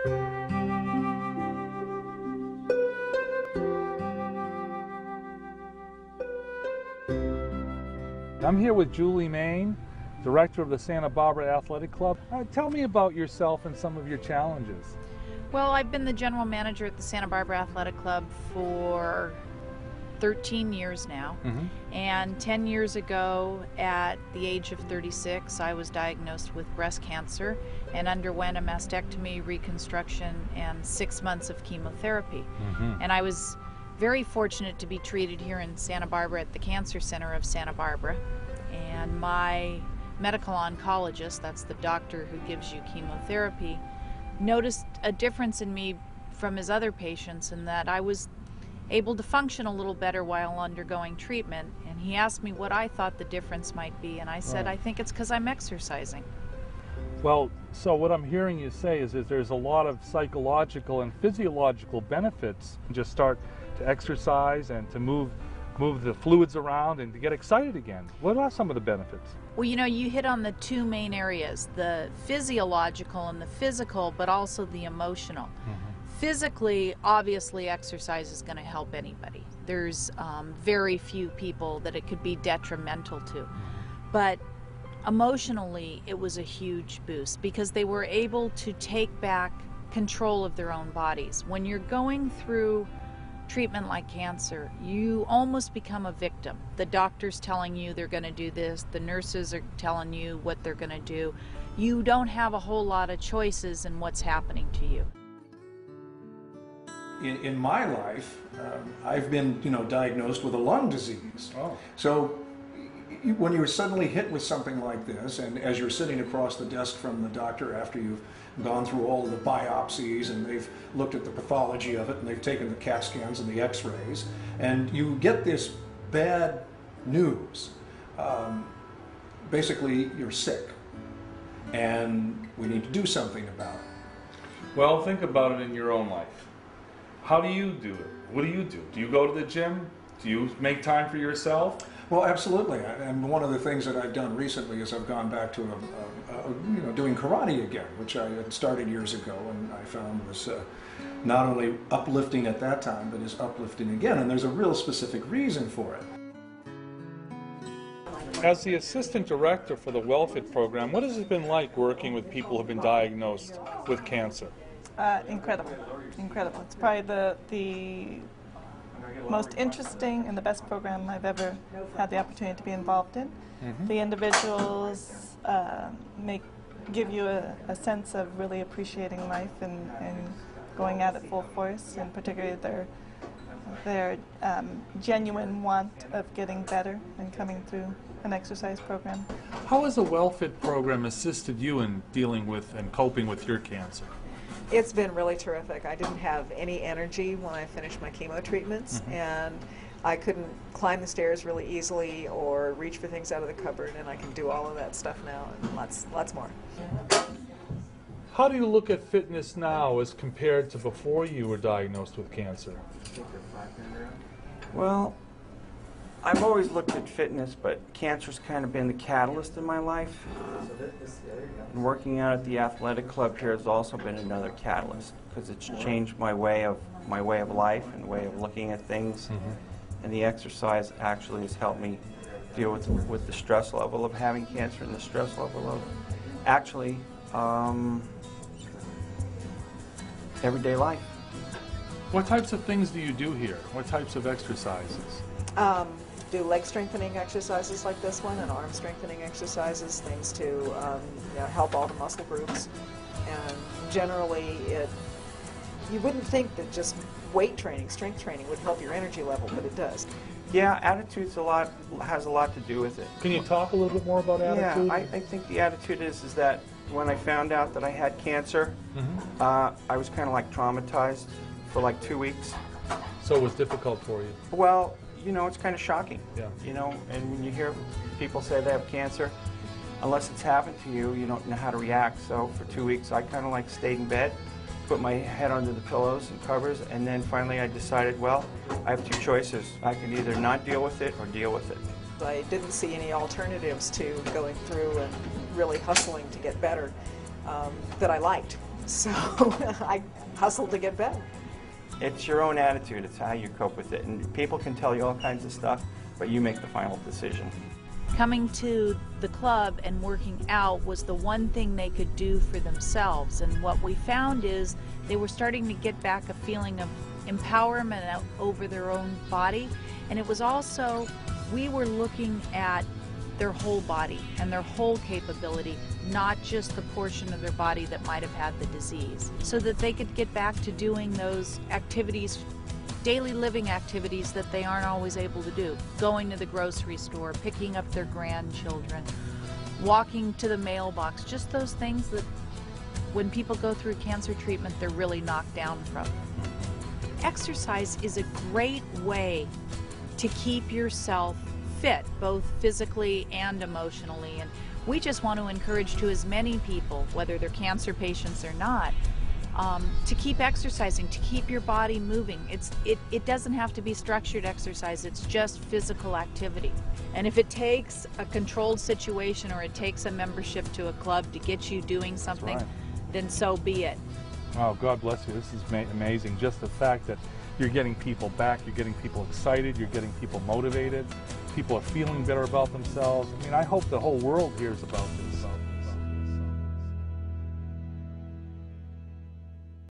I'm here with Julie Main, Director of the Santa Barbara Athletic Club. Tell me about yourself and some of your challenges. Well, I've been the General Manager at the Santa Barbara Athletic Club for 13 years now. And 10 years ago, at the age of 36, I was diagnosed with breast cancer and underwent a mastectomy, reconstruction, and 6 months of chemotherapy. And I was very fortunate to be treated here in Santa Barbara at the Cancer Center of Santa Barbara. And my medical oncologist, that's the doctor who gives you chemotherapy, noticed a difference in me from his other patients in that I was able to function a little better while undergoing treatment. And he asked me what I thought the difference might be, and I said, I think it's because I'm exercising. Well, so what I'm hearing you say is that there's a lot of psychological and physiological benefits. Just start to exercise and to move the fluids around and to get excited again. What are some of the benefits? Well, you know, you hit on the two main areas, the physiological and the physical, but also the emotional. Physically, obviously, exercise is going to help anybody. There's very few people that it could be detrimental to. But emotionally, it was a huge boost because they were able to take back control of their own bodies. When you're going through treatment like cancer, you almost become a victim. The doctor's telling you they're going to do this, the nurses are telling you what they're going to do. You don't have a whole lot of choices in what's happening to you. In my life, I've been, diagnosed with a lung disease. So when you're suddenly hit with something like this, and as you're sitting across the desk from the doctor after you've gone through all of the biopsies and they've looked at the pathology of it and they've taken the CAT scans and the x-rays, and you get this bad news, basically you're sick and we need to do something about it. Well, think about it in your own life. How do you do it? What do you do? Do you go to the gym? Do you make time for yourself? Well, absolutely. And one of the things that I've done recently is I've gone back to doing karate again, which I had started years ago, and I found was not only uplifting at that time, but is uplifting again. And there's a real specific reason for it. As the Assistant Director for the WellFit program, what has it been like working with people who have been diagnosed with cancer? Incredible. It's probably the most interesting and the best program I've ever had the opportunity to be involved in. The individuals give you a sense of really appreciating life and going at it full force, and particularly their genuine want of getting better and coming through an exercise program. How has the WellFit program assisted you in dealing with and coping with your cancer? It's been really terrific. I didn't have any energy when I finished my chemo treatments, and I couldn't climb the stairs really easily or reach for things out of the cupboard, and I can do all of that stuff now and lots more. How do you look at fitness now as compared to before you were diagnosed with cancer? Well, I've always looked at fitness, but cancer's kind of been the catalyst in my life. And working out at the athletic club here has also been another catalyst because it's changed my way of life and way of looking at things. And the exercise actually has helped me deal with the stress level of having cancer and the stress level of actually everyday life. What types of things do you do here? What types of exercises? Do leg strengthening exercises like this one and arm strengthening exercises, things to help all the muscle groups. And generally, you wouldn't think that just weight training, strength training would help your energy level, but it does. Yeah, attitude's has a lot to do with it. Can you talk a little bit more about attitude? Yeah, I think the attitude is that when I found out that I had cancer, I was kind of like traumatized for like 2 weeks. So it was difficult for you? Well, it's kind of shocking. Yeah. And when you hear people say they have cancer, unless it's happened to you, you don't know how to react. So for 2 weeks, I kind of like stayed in bed, put my head under the pillows and covers, and then finally I decided, well, I have two choices. I can either not deal with it or deal with it. I didn't see any alternatives to going through and really hustling to get better that I liked. So I hustled to get better. It's your own attitude. It's how you cope with it. And people can tell you all kinds of stuff, but you make the final decision. Coming to the club and working out was the one thing they could do for themselves. And what we found is they were starting to get back a feeling of empowerment over their own body. And it was also, we were looking at their whole body and their whole capability, not just the portion of their body that might have had the disease, so that they could get back to doing those activities, daily living activities that they aren't always able to do. Going to the grocery store, picking up their grandchildren, walking to the mailbox, just those things that when people go through cancer treatment, they're really knocked down from. Exercise is a great way to keep yourself fit, both physically and emotionally. And we just want to encourage to as many people, whether they're cancer patients or not, to keep exercising, to keep your body moving. It doesn't have to be structured exercise, it's just physical activity. And if it takes a controlled situation or it takes a membership to a club to get you doing something, then so be it. Oh, God bless you. This is amazing. Just the fact that you're getting people back, you're getting people excited, you're getting people motivated, people are feeling better about themselves. I mean, I hope the whole world hears about this.